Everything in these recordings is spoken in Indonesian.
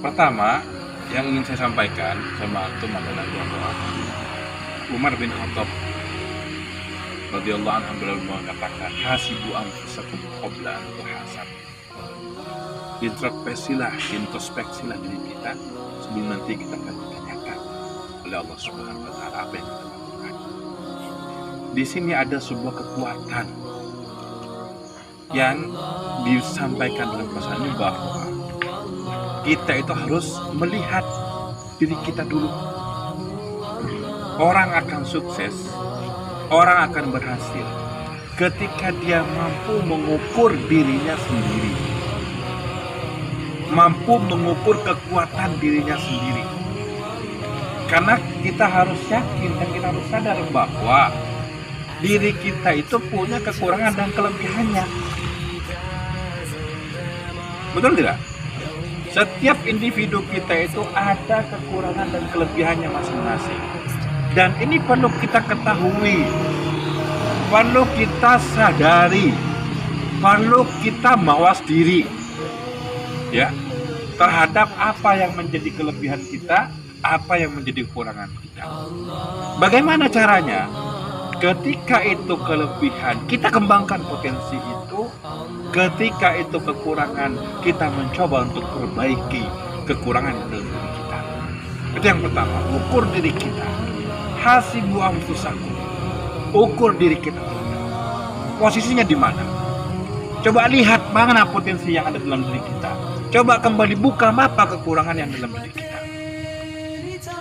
Pertama, yang ingin saya sampaikan sama antum adalah bahwa Umar bin Khattab radhiyallahu anhu beliau mengatakan, hasibu anfusakum qabla an tuhasabu. Introspeksilah diri kita sebelum nanti kita akan ditanyakan oleh Allah Subhanahu wa taala apa yang kita lakukan. Di sini ada sebuah kekuatan yang disampaikan dalam pasal ini bahwa kita itu harus melihat diri kita dulu. Orang akan sukses, orang akan berhasil ketika dia mampu mengukur dirinya sendiri, mampu mengukur kekuatan dirinya sendiri. Karena kita harus yakin dan kita harus sadar bahwa diri kita itu punya kekurangan dan kelebihannya. Betul tidak? Setiap individu kita itu ada kekurangan dan kelebihannya masing-masing. Dan ini perlu kita ketahui, perlu kita sadari, perlu kita mawas diri, ya, terhadap apa yang menjadi kelebihan kita, apa yang menjadi kekurangan kita. Bagaimana caranya? Ketika itu kelebihan, kita kembangkan potensi itu. Ketika itu kekurangan, kita mencoba untuk perbaiki kekurangan yang ada di diri kita. Itu yang pertama, ukur diri kita. Hasibu anfusakum. Ukur diri kita. Posisinya di mana? Coba lihat mana potensi yang ada dalam diri kita. Coba kembali buka mapa kekurangan yang dalam diri kita.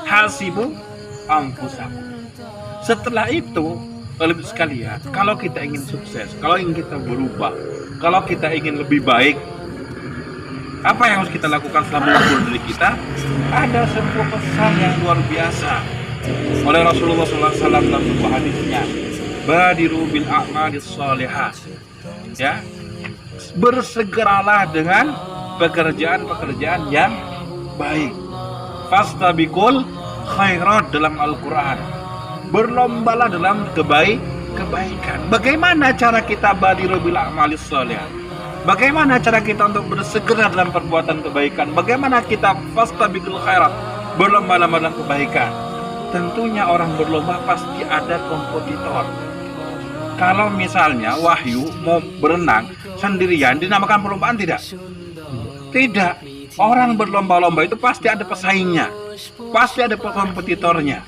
Hasibu anfusakum. Setelah itu, lebih sekalian, kalau kita ingin sukses, kalau ingin kita berubah, kalau kita ingin lebih baik, apa yang harus kita lakukan setelah mengukur diri kita? Ada sebuah pesan yang luar biasa oleh Rasulullah SAW dalam sebuah hadisnya. Badiru bil a'malis shalihah. Ya, bersegeralah dengan pekerjaan-pekerjaan yang baik. Fastabiqul khairat dalam Al-Quran. Berlombalah dalam kebaikan. Bagaimana cara kita badiru bil a'malis shalihah? Bagaimana cara kita untuk bersegera dalam perbuatan kebaikan? Bagaimana kita fastabiqul khairat, berlomba-lomba dalam kebaikan? Tentunya orang berlomba pasti ada kompetitor. Kalau misalnya Wahyu mau berenang sendirian, dinamakan perlombaan tidak? Tidak. Orang berlomba-lomba itu pasti ada pesaingnya, pasti ada kompetitornya.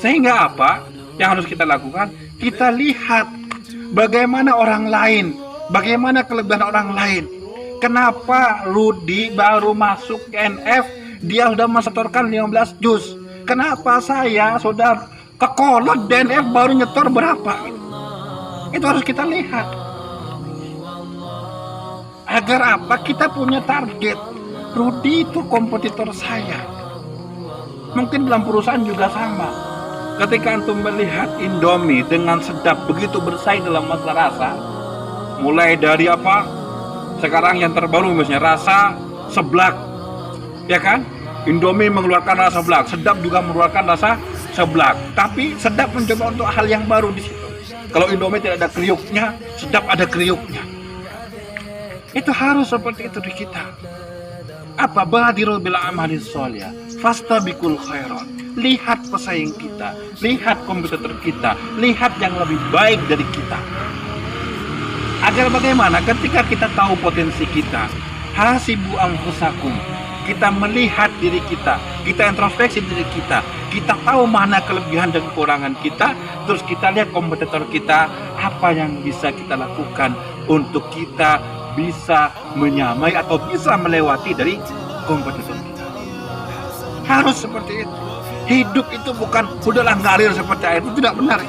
Sehingga apa yang harus kita lakukan? Kita lihat bagaimana orang lain, bagaimana kelebihan orang lain. Kenapa Rudi baru masuk NF, dia sudah menyetorkan 15 juz? Kenapa saya sudah kekolot DNF baru nyetor berapa? Itu harus kita lihat. Agar apa? Kita punya target. Rudi itu kompetitor saya. Mungkin dalam perusahaan juga sama. Ketika antum melihat Indomie dengan sedap begitu bersaing dalam masalah rasa, mulai dari apa? Sekarang yang terbaru misalnya rasa seblak, ya kan? Indomie mengeluarkan rasa seblak, sedap juga mengeluarkan rasa seblak. Tapi sedap mencoba untuk hal yang baru di situ. Kalau Indomie tidak ada kriuknya, sedap ada kriuknya. Itu harus seperti itu di kita. Apa? Badirul bil a'malis shalihah, fastabiqul khairat. Lihat pesaing kita, lihat kompetitor kita, lihat yang lebih baik dari kita. Agar bagaimana? Ketika kita tahu potensi kita, hasibu anfusakum. Kita melihat diri kita, kita introspeksi diri kita tahu mana kelebihan dan kekurangan kita, terus kita lihat kompetitor kita, apa yang bisa kita lakukan untuk kita bisa menyamai atau bisa melewati dari kompetitor kita. Harus seperti itu. Hidup itu bukan udahlah ngalir seperti air, itu tidak benar.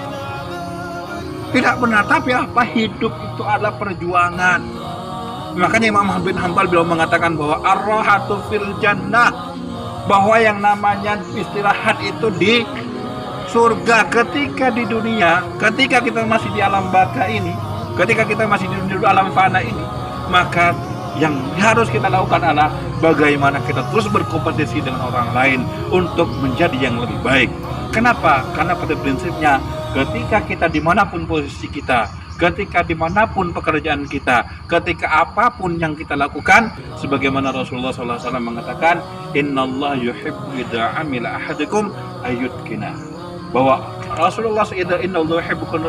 Tidak benar, tapi apa? Hidup itu adalah perjuangan. Makanya Imam Ahmad bin Hanbal beliau mengatakan bahwa ar-rahatu fil jannah, bahwa yang namanya istirahat itu di surga. Ketika di dunia, ketika kita masih di alam baka ini, ketika kita masih di alam fana ini, maka yang harus kita lakukan adalah bagaimana kita terus berkompetisi dengan orang lain untuk menjadi yang lebih baik. Kenapa? Karena pada prinsipnya ketika kita dimanapun posisi kita, ketika dimanapun pekerjaan kita, ketika apapun yang kita lakukan, sebagaimana Rasulullah SAW mengatakan, Innallaha yuhibbu idza amila ahadukum ayyutkina. Bahwa Rasulullah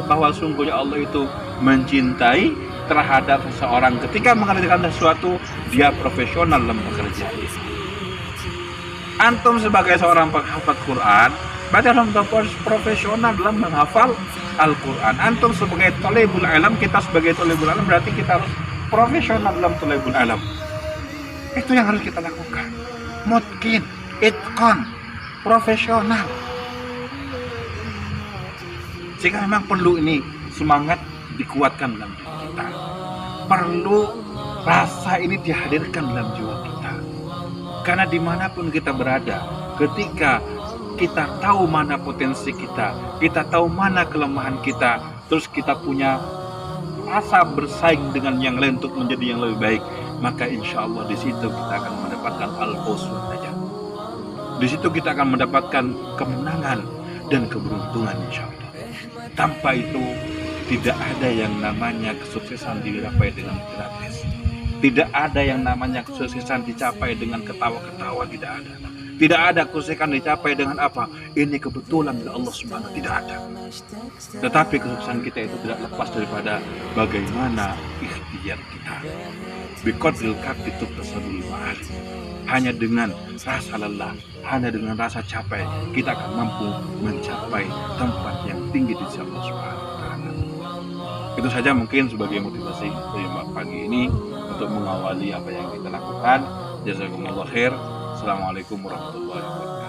bahwa sungguhnya Allah itu mencintai terhadap seseorang ketika mengerjakan sesuatu, dia profesional dalam pekerjaan. Antum sebagai seorang penghafal Quran, berarti antum profesional dalam menghafal Al-Quran. Antum sebagai thalibul ilm, kita sebagai thalibul ilm, berarti kita harus profesional dalam thalibul ilm. Itu yang harus kita lakukan. Mutqin, itqan, profesional. Sehingga memang perlu ini semangat dikuatkan dalam diri kita. Perlu rasa ini dihadirkan dalam jiwa kita. Karena dimanapun kita berada, ketika kita tahu mana potensi kita tahu mana kelemahan kita, terus kita punya rasa bersaing dengan yang lain untuk menjadi yang lebih baik, maka insya Allah di situ kita akan mendapatkan al-fawzul najah. Di situ kita akan mendapatkan kemenangan dan keberuntungan insya Allah. Tanpa itu tidak ada yang namanya kesuksesan dicapai dengan gratis. Tidak ada yang namanya kesuksesan dicapai dengan ketawa-ketawa, tidak ada. Tidak ada kesuksesan dicapai dengan apa? Ini kebetulan dari Allah Subhanahu, tidak ada. Tetapi kesuksesan kita itu tidak lepas daripada bagaimana ikhtiar kita. Biqadril kabdi tuktasabul ma'arif. Hanya dengan rasa lelah, hanya dengan rasa capek, kita akan mampu mencapai tempat yang tinggi di sisi Allah Subhanahu wa taala. Itu saja mungkin sebagai motivasi dari pagi ini untuk mengawali apa yang kita lakukan. Jazakumullah khair. Assalamualaikum warahmatullahi wabarakatuh.